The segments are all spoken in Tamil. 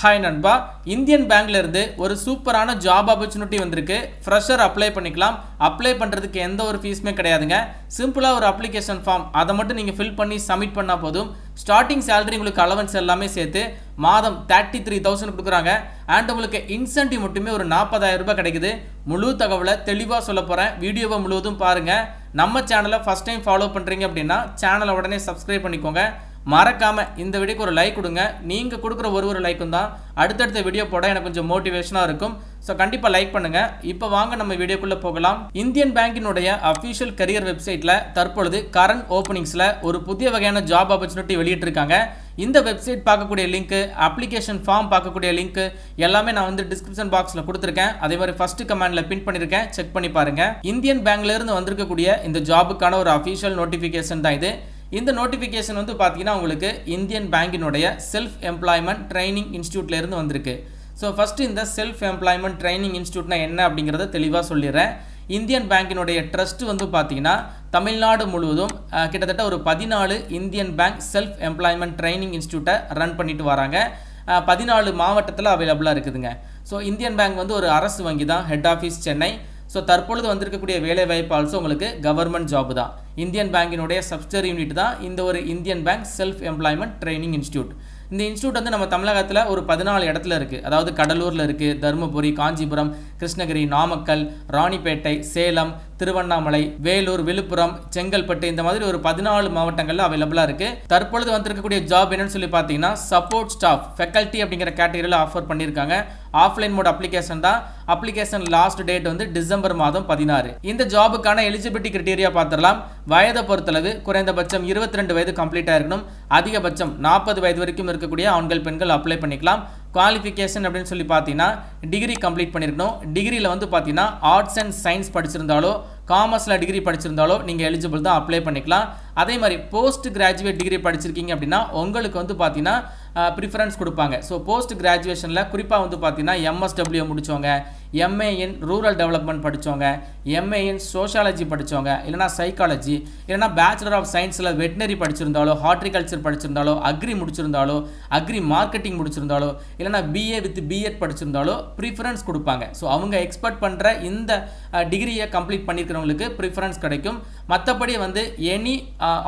ஹாய் நண்பா, இந்தியன் பேங்க்ல இருந்து ஒரு சூப்பரான ஜாப் ஆப்பர்ச்சுனிட்டி வந்திருக்கு. ஃப்ரெஷர் அப்ளை பண்ணிக்கலாம். அப்ளை பண்ணுறதுக்கு எந்த ஒரு ஃபீஸுமே கிடையாதுங்க. சிம்பிளாக ஒரு அப்ளிகேஷன் ஃபார்ம் அதை மட்டும் நீங்கள் ஃபில் பண்ணி சப்மிட் பண்ணால் போதும். ஸ்டார்டிங் சேலரி உங்களுக்கு அலவன்ஸ் எல்லாமே சேர்த்து மாதம் 33,000 கொடுக்குறாங்க. அண்ட் உங்களுக்கு இன்சென்டிவ் மட்டுமே ஒரு 40,000 ரூபாய் கிடைக்குது. முழு தகவலை தெளிவாக சொல்ல போகிறேன். வீடியோவை முழுவதும் பாருங்கள். நம்ம சேனலை ஃபஸ்ட் டைம் ஃபாலோ பண்ணுறீங்க அப்படின்னா சேனலை உடனே சப்ஸ்கிரைப் பண்ணிக்கோங்க. மறக்காம இந்த வீடியோக்கு ஒரு லைக் கொடுங்க. நீங்க கொடுக்குற ஒரு லைக்கும் தான் அடுத்தடுத்த வீடியோ போட எனக்கு கொஞ்சம் மோட்டிவேஷனா இருக்கும். ஸோ கண்டிப்பாக லைக் பண்ணுங்க. இப்போ வாங்க நம்ம வீடியோக்குள்ள போகலாம். இந்தியன் பேங்கினுடைய அஃபிஷியல் கரியர் வெப்சைட்ல தற்பொழுது கரண்ட் ஓப்பனிங்ஸ்ல ஒரு புதிய வகையான ஜாப் ஆப்பர்ச்சுனிட்டி வெளியிட்டிருக்காங்க. இந்த வெப்சைட் பார்க்கக்கூடிய லிங்க், அப்ளிகேஷன் ஃபார்ம் பார்க்கக்கூடிய லிங்க் எல்லாமே நான் வந்து டிஸ்கிரிப்ஷன் பாக்ஸில் கொடுத்துருக்கேன். அதே மாதிரி ஃபர்ஸ்ட் கமெண்ட்ல பின் பண்ணியிருக்கேன், செக் பண்ணி பாருங்க. இந்தியன் பேங்க்ல இருந்து வந்திருக்கக்கூடிய இந்த ஜாபுக்கான ஒரு அஃபிஷியல் நோட்டிஃபிகேஷன் தான் இது. இந்த நோட்டிஃபிகேஷன் வந்து பார்த்தீங்கன்னா உங்களுக்கு இந்தியன் பேங்கினுடைய செல்ஃப் எம்ப்ளாய்மெண்ட் ட்ரைனிங் இன்ஸ்டியூட்ல இருந்து வந்திருக்கு. ஸோ ஃபஸ்ட்டு இந்த செல்ஃப் எம்ப்ளாய்மெண்ட் ட்ரைனிங் இன்ஸ்டியூட்னா என்ன அப்படிங்கிறத தெளிவாக சொல்லிடுறேன். இந்தியன் பேங்கினுடைய ட்ரஸ்ட் வந்து பார்த்தீங்கன்னா தமிழ்நாடு முழுவதும் கிட்டத்தட்ட ஒரு 14 Indian bank self employment training இன்ஸ்டியூட்டை ரன் பண்ணிட்டு வராங்க. 14 மாவட்டத்தில் அவைலபிளாக இருக்குதுங்க. ஸோ இந்தியன் பேங்க் வந்து ஒரு அரசு வங்கி தான், ஹெட் ஆஃபீஸ் சென்னை. ஸோ தற்பொழுது வந்திருக்கக்கூடிய வேலை வாய்ப்பு ஆல்சோ உங்களுக்கு கவர்மெண்ட் ஜாப் தான். இந்தியன் பேங்கினுடைய சப்சிடரி யூனிட் தான் இந்த ஒரு Indian bank self employment training institute. இந்த இன்ஸ்டியூட் வந்து நம்ம தமிழகத்தில் ஒரு 14 இடத்துல இருக்குது. அதாவது கடலூரில் இருக்குது, தருமபுரி, காஞ்சிபுரம், கிருஷ்ணகிரி, நாமக்கல், ராணிப்பேட்டை, சேலம், திருவண்ணாமலை, வேலூர், விழுப்புரம், செங்கல்பட்டு, இந்த மாதிரி ஒரு 14 மாவட்டங்களில் அவைலபிளாக இருக்குது. தற்பொழுது வந்திருக்கக்கூடிய ஜாப் என்னன்னு சொல்லி பார்த்தீங்கன்னா சப்போர்ட் ஸ்டாஃப் ஃபேக்கல்ட்டி அப்படிங்கிற கேட்டகரியில் ஆஃபர் பண்ணியிருக்காங்க. ஆஃப்லைன் மோட் அப்ளிகேஷன் தான். அப்ளிகேஷன் லாஸ்ட் டேட் வந்து டிசம்பர் மாதம் 16. இந்த ஜாபுக்கான எலிஜிபிலிட்டி கிரைட்டீரியா பார்த்துடலாம். வயதை பொறுத்தளவு குறைந்தபட்சம் 22 வயது கம்ப்ளீட் ஆயிருக்கணும். அதிகபட்சம் 40 வயது வரைக்கும் இருக்கக்கூடிய ஆண்கள் பெண்கள் அப்ளை பண்ணிக்கலாம். குவாலிஃபிகேஷன் அப்படின்னு சொல்லி பார்த்தீங்கன்னா டிகிரி கம்ப்ளீட் பண்ணியிருக்கணும். டிகிரியில் வந்து பார்த்தீங்கன்னா ஆர்ட்ஸ் அண்ட் சயின்ஸ் படிச்சிருந்தாலோ காமர்ஸில் டிகிரி படிச்சிருந்தாலோ நீங்கள் எலிஜிபிள் தான், அப்ளை பண்ணிக்கலாம். அதே மாதிரி போஸ்ட் கிராஜுவேட் டிகிரி படிச்சிருக்கீங்க அப்படின்னா உங்களுக்கு வந்து பார்த்தீங்கன்னா ப்ரிஃபரன்ஸ் கொடுப்பாங்க. ஸோ போஸ்ட் கிராஜுவேஷனில் குறிப்பாக வந்து பார்த்தீங்கன்னா எம்எஸ்டபிள்யூ முடித்தவங்க, எம்ஏ இன் ரூரல் டெவலப்மெண்ட் படித்தவங்க, எம்ஏ இன் சோஷியாலஜி படித்தவங்க, இல்லைனா சைக்காலஜி, இல்லைனா பேச்சுலர் ஆஃப் சயின்ஸில் வெட்டினரி படிச்சிருந்தாலோ, ஹார்டிகல்ச்சர் படிச்சிருந்தாலோ, அக்ரி முடிச்சிருந்தாலோ, அக்ரி மார்க்கெட்டிங் முடிச்சிருந்தாலோ, இல்லைனா பிஏ வித் பிஎட் படிச்சிருந்தாலோ ப்ரிஃபரன்ஸ் கொடுப்பாங்க. ஸோ அவங்க எக்ஸ்பெக்ட் பண்ணுற இந்த டிகிரியை கம்ப்ளீட் பண்ணியிருக்கிறவங்களுக்கு ப்ரிஃபரன்ஸ் கிடைக்கும். மற்றபடி வந்து எனி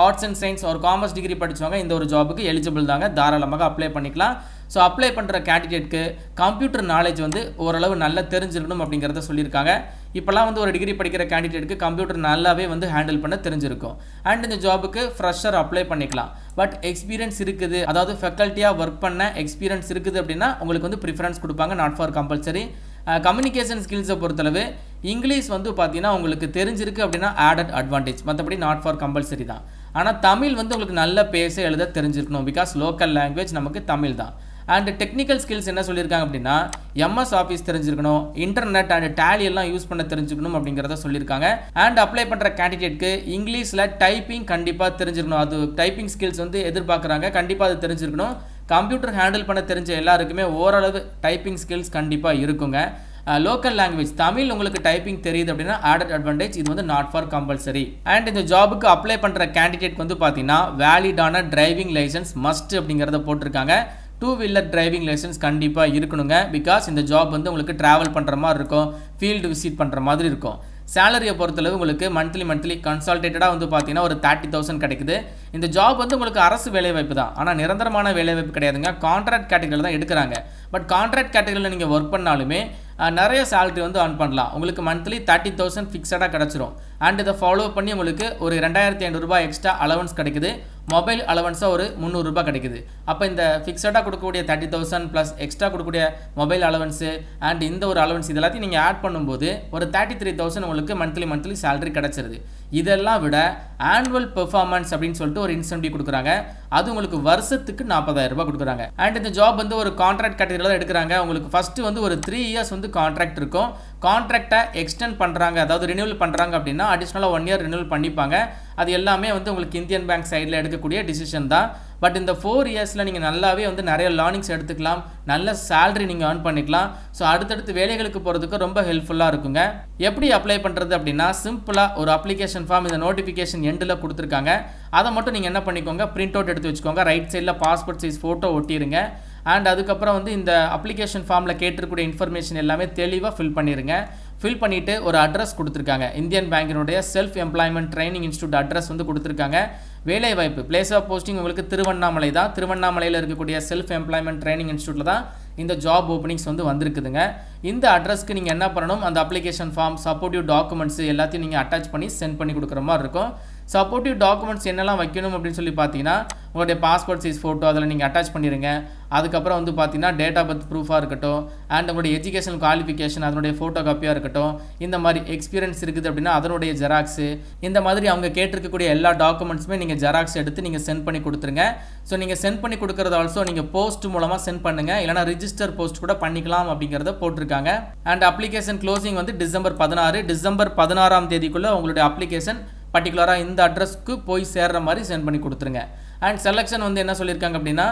ஆர்ட்ஸ் அண்ட் சயின்ஸ் ஒரு காமர்ஸ் டிகிரி படித்தவங்க இந்த ஒரு ஜாபுக்கு எலிஜிபிள் தாங்க, தாராளமாக அப்ளை பண்ணிக்கலாம். ஸோ அப்ளை பண்ணுற கேண்டிடேட்க்கு கம்ப்யூட்டர் நாலேஜ் வந்து ஓரளவு நல்லா தெரிஞ்சிருக்கணும் அப்படிங்கிறத சொல்லியிருக்காங்க. இப்போலாம் வந்து ஒரு டிகிரி படிக்கிற கேண்டிடேட்க்கு கம்ப்யூட்டர் நல்லாவே வந்து ஹேண்டில் பண்ண தெரிஞ்சிருக்கும். அண்ட் இந்த ஜாபுக்கு ஃப்ரெஷர் அப்ளை பண்ணிக்கலாம். பட் எக்ஸ்பீரியன்ஸ் இருக்குது, அதாவது ஃபேக்கல்ட்டியாக ஒர்க் பண்ண எக்ஸ்பீரியன்ஸ் இருக்குது அப்படின்னா உங்களுக்கு வந்து ப்ரிஃபரன்ஸ் கொடுப்பாங்க, நாட் ஃபார் கம்பல்சரி. கம்யூனிகேஷன் ஸ்கில்ஸை பொறுத்தளவு இங்கிலீஷ் வந்து பார்த்தீங்கன்னா உங்களுக்கு தெரிஞ்சிருக்கு அப்படின்னா ஆடட் அட்வான்டேஜ், மற்றபடி நாட் ஃபார் கம்பல்சரி தான். ஆனால் தமிழ் வந்து உங்களுக்கு நல்ல பேச எழுத தெரிஞ்சிருக்கணும். பிகாஸ் லோக்கல் லாங்குவேஜ் நமக்கு தமிழ் தான். அண்ட் டெக்னிக்கல் ஸ்கில்ஸ் என்ன சொல்லியிருக்காங்க அப்படின்னா எம்எஸ் ஆஃபீஸ் தெரிஞ்சிருக்கணும், இன்டர்நெட் அண்ட் டேலி எல்லாம் யூஸ் பண்ண தெரிஞ்சுக்கணும் அப்படிங்கிறத சொல்லியிருக்காங்க. அண்ட் அப்ளை பண்ணுற கேண்டிடேட்க்கு இங்கிலீஷில் டைப்பிங் கண்டிப்பாக தெரிஞ்சிருக்கணும். அது டைப்பிங் ஸ்கில்ஸ் வந்து எதிர்பார்க்குறாங்க, கண்டிப்பாக அது தெரிஞ்சிருக்கணும். கம்ப்யூட்டர் ஹேண்டில் பண்ண தெரிஞ்ச எல்லாருக்குமே ஓரளவு டைப்பிங் ஸ்கில்ஸ் கண்டிப்பாக இருக்குங்க. லோக்கல் லாங்குவேஜ் தமிழ் உங்களுக்கு டைப்பிங் தெரியுது அப்படின்னா ஆடட் அட்வான்டேஜ், இது வந்து நாட் ஃபார் கம்பல்சரி. அண்ட் இந்த ஜாபுக்கு அப்ளை பண்ணுற கேண்டிடேட் வந்து பார்த்தீங்கன்னா வேலிடான டிரைவிங் லைசன்ஸ் மஸ்ட் அப்படிங்கிறத போட்டிருக்காங்க. 2 வீலர் டிரைவிங் லைசன்ஸ் கண்டிப்பாக இருக்கணுங்க. பிகாஸ் இந்த ஜாப் வந்து உங்களுக்கு ட்ராவல் பண்ணுற மாதிரி இருக்கும், ஃபீல்டு விசிட் பண்ணுற மாதிரி இருக்கும். சேலரியை பொறுத்தளவு உங்களுக்கு மந்த்லி கன்சல்டேட்டடாக வந்து பார்த்தீங்கன்னா ஒரு 30,000 கிடைக்குது. இந்த ஜாப் வந்து உங்களுக்கு அரசு வேலைவாய்ப்பு தான், ஆனால் நிரந்தரமான வேலைவாய்ப்பு கிடையாதுங்க. கான்ட்ராக்ட் கேட்டகரியில் தான் எடுக்கிறாங்க. பட் கான்ட்ராக்ட் கேட்டகரியில் நீங்கள் ஒர்க் பண்ணாலுமே நிறைய சேலரி வந்து earn பண்ணலாம். உங்களுக்கு மந்த்லி 30,000 ஃபிக்ஸடாக கிடச்சிரும். அண்ட் இதை ஃபாலோ பண்ணி உங்களுக்கு ஒரு 2,500 ரூபாய் எக்ஸ்ட்ரா அலவன்ஸ் கிடைக்குது. மொபைல் அலவன்ஸாக ஒரு 300 ரூபாய் கிடைக்குது. அப்போ இந்த ஃபிக்ஸடாக கொடுக்கக்கூடிய 30,000 ப்ளஸ் எக்ஸ்ட்ரா கொடுக்கக்கூடிய மொபைல் அலவன்ஸு அண்ட் இந்த ஒரு அலவன்ஸ் இது எல்லாத்தையும் நீங்கள் ஆட் பண்ணும்போது ஒரு 33,000 உங்களுக்கு மந்த்லி சேலரி கிடச்சிருது. இதெல்லாம் விட ஆனுவல் பெர்ஃபார்மன்ஸ் அப்படின்னு சொல்லிட்டு ஒரு இன்சென்டிவ் கொடுக்குறாங்க. அது உங்களுக்கு வருஷத்துக்கு 40,000 ரூபாய் கொடுக்குறாங்க. அண்ட் இந்த ஜாப் வந்து ஒரு கான்ட்ராக்ட் கேட்டகரியில் தான் எடுக்கிறாங்க. உங்களுக்கு ஃபஸ்ட்டு வந்து ஒரு 3 இயர்ஸ் வந்து கான்ட்ராக்ட் இருக்கும். கான்ட்ராக்டை எக்ஸ்டெண்ட் பண்ணுறாங்க, அதாவது ரினியூவல் பண்ணுறாங்க அப்படின்னா அடிஷ்னலாக 1 இயர் ரினியூவல் பண்ணிப்பாங்க. அது எல்லாமே வந்து உங்களுக்கு இந்தியன் பேங்க் சைடில் எடுக்கக்கூடிய டிசிஷன் தான். பட் இந்த 4 இயர்ஸில் நீங்கள் நல்லாவே வந்து நிறைய லேர்னிங்ஸ் எடுத்துக்கலாம், நல்ல சேலரி நீங்கள் earn பண்ணிக்கலாம். ஸோ அடுத்தடுத்து வேலைகளுக்கு போகிறதுக்கு ரொம்ப ஹெல்ப்ஃபுல்லாக இருக்குங்க. எப்படி அப்ளை பண்ணுறது அப்படின்னா சிம்பிளாக ஒரு அப்ளிகேஷன் ஃபார்ம் இந்த நோட்டிஃபிகேஷன் எண்டில் கொடுத்துருக்காங்க. அதை மட்டும் நீங்கள் என்ன பண்ணிக்கோங்க, பிரிண்ட் அவுட் எடுத்து வச்சுக்கோங்க. ரைட் சைடில் பாஸ்போர்ட் சைஸ் ஃபோட்டோ ஒட்டிடுங்க. அண்ட் அதுக்கப்புறம் வந்து இந்த அப்ளிகேஷன் ஃபார்மில் கேட்டிருக்கக்கூடிய இன்ஃபர்மேஷன் எல்லாமே தெளிவாக ஃபில் பண்ணிடுங்க. ஃபில் பண்ணிவிட்டு ஒரு அட்ரஸ் கொடுத்துருக்காங்க. இந்தியன் பேங்கினுடைய self employment training institute address வந்து கொடுத்துருக்காங்க. வேலைவாய்ப்பு பிளேஸ் ஆஃப் போஸ்டிங் உங்களுக்கு திருவண்ணாமலை தான். திருவண்ணாமலையில் இருக்கக்கூடிய செல்ஃப் எம்ப்ளாய்மெண்ட் ட்ரைனிங் இன்ஸ்டியூட்டில் தான் இந்த ஜாப் ஓப்பனிங்ஸ் வந்து வந்திருக்குதுங்க. இந்த அட்ரஸ்க்கு நீங்கள் என்ன பண்ணணும், அந்த அப்ளிகேஷன் ஃபார்ம், சப்போர்ட்டிவ் டாக்குமெண்ட்ஸ் எல்லாத்தையும் நீங்கள் அட்டாச் பண்ணி சென்ட் பண்ணி கொடுக்குற மாதிரி இருக்கும். சப்போர்ட்டிவ் டாக்குமெண்ட்ஸ் என்னெல்லாம் வைக்கணும் அப்படின்னு சொல்லி பார்த்தீங்கன்னா, உங்களுடைய பாஸ்போர்ட் சைஸ் ஃபோட்டோ அதில் நீங்கள் அட்டாச் பண்ணிடுங்க. அதுக்கப்புறம் வந்து பார்த்தீங்கன்னா டேட் ஆஃப் பர்த் ப்ரூஃபாக இருக்கட்டும், அண்ட் உங்களுடைய எஜுகேஷன் குவாலிஃபிகேஷன் அதனுடைய ஃபோட்டோ காப்பியாக இருக்கட்டும், இந்த மாதிரி எக்ஸ்பீரியன்ஸ் இருக்குது அப்படின்னா அதனுடைய ஜெராக்ஸு, இந்த மாதிரி அவங்க கேட்டிருக்கக்கூடிய எல்லா டாக்குமெண்ட்ஸுமே நீங்கள் ஜெராக்ஸ் எடுத்து நீங்கள் சென்ட் பண்ணி கொடுத்துருங்க. ஸோ நீங்கள் சென்ட் பண்ணி கொடுக்குறது ஆல்சோ நீங்கள் போஸ்ட் மூலமாக சென்ட் பண்ணுங்கள், இல்லைனா ரிஜிஸ்டர் போஸ்ட் கூட பண்ணிக்கலாம் அப்படிங்கிறத போட்டிருக்காங்க. அண்ட் அப்ளிகேஷன் க்ளோசிங் வந்து டிசம்பர் 16 தேதிக்குள்ளே உங்களுடைய அப்ளிகேஷன் பர்டிகுலராக இந்த அட்ரஸ்க்கு போய் சேர்ற மாதிரி சென்ட் பண்ணி கொடுத்துருங்க. அண்ட் செலெக்ஷன் வந்து என்ன சொல்லியிருக்காங்க அப்படின்னா,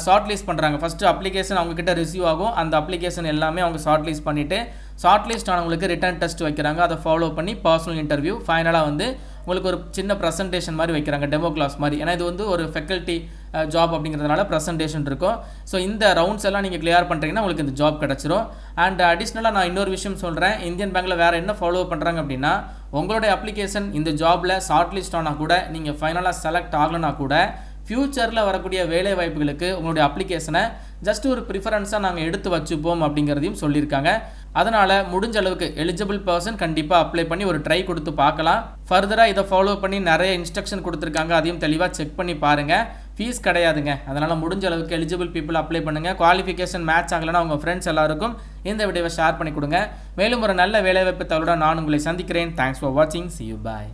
ஷார்ட் லிஸ்ட் பண்ணுறாங்க. ஃபஸ்ட்டு அப்ளிகேஷன் அவங்கக்கிட்ட ரிசீவ் ஆகும். அந்த அப்ளிகேஷன் எல்லாமே அவங்க ஷார்ட் லிஸ்ட் பண்ணிவிட்டு ஷார்ட் லிஸ்ட் ஆனவங்களுக்கு ரிட்டன் டெஸ்ட் வைக்கிறாங்க. அதை ஃபாலோ பண்ணி பர்சனல் இன்டர்வியூ, ஃபைனலாக வந்து உங்களுக்கு ஒரு சின்ன ப்ரெசன்டேஷன் மாதிரி வைக்கிறாங்க, டெமோ கிளாஸ் மாதிரி. ஏன்னா இது வந்து ஒரு ஃபேக்கல்ட்டி ஜாப் அப்படிங்கிறதுனால ப்ரெசன்டேஷன் இருக்கும். ஸோ இந்த ரவுண்ட்ஸ் எல்லாம் நீங்கள் கிளியர் பண்ணுறீங்கன்னா உங்களுக்கு இந்த ஜாப் கிடச்சிரும். அண்ட் அடிஷ்னலாக நான் இன்னொரு விஷயம் சொல்கிறேன். இந்தியன் பேங்க்கில் வேறு என்ன ஃபாலோ பண்ணுறாங்க அப்படின்னா, உங்களுடைய அப்ளிகேஷன் இந்த ஜாபில் ஷார்ட் லிஸ்ட் ஆனால் கூட, நீங்கள் ஃபைனலாக செலக்ட் ஆகலைன்னா கூட, ஃப்யூச்சரில் வரக்கூடிய வேலை வாய்ப்புகளுக்கு உங்களுடைய அப்ளிகேஷனை ஜஸ்ட் ஒரு ப்ரிஃபரன்ஸாக நாங்கள் எடுத்து வச்சுப்போம் அப்படிங்கிறதையும் சொல்லியிருக்காங்க. அதனால் முடிஞ்ச அளவுக்கு எலிஜிபிள் பர்சன் கண்டிப்பாக அப்ளை பண்ணி ஒரு ட்ரை கொடுத்து பார்க்கலாம். ஃபர்தராக இதை ஃபாலோ பண்ணி நிறைய இன்ஸ்ட்ரக்ஷன் கொடுத்துருக்காங்க, அதையும் தெளிவாக செக் பண்ணி பாருங்கள். ஃபீஸ் கிடையாதுங்க. அதனால் முடிஞ்ச அளவுக்கு எலிஜிபிள் பீப்புள் அப்ளை பண்ணுங்கள். குவாலிஃபிகேஷன் மேட்ச் ஆகலைன்னா உங்கள் ஃப்ரெண்ட்ஸ் எல்லாருக்கும் இந்த வீடியோவை ஷேர் பண்ணி கொடுங்க. மேலும் ஒரு நல்ல வேலைவாய்ப்பு தகவலுடன் நான் உங்களை சந்திக்கிறேன். தேங்க்ஸ் ஃபார் வாட்சிங். See you. Bye.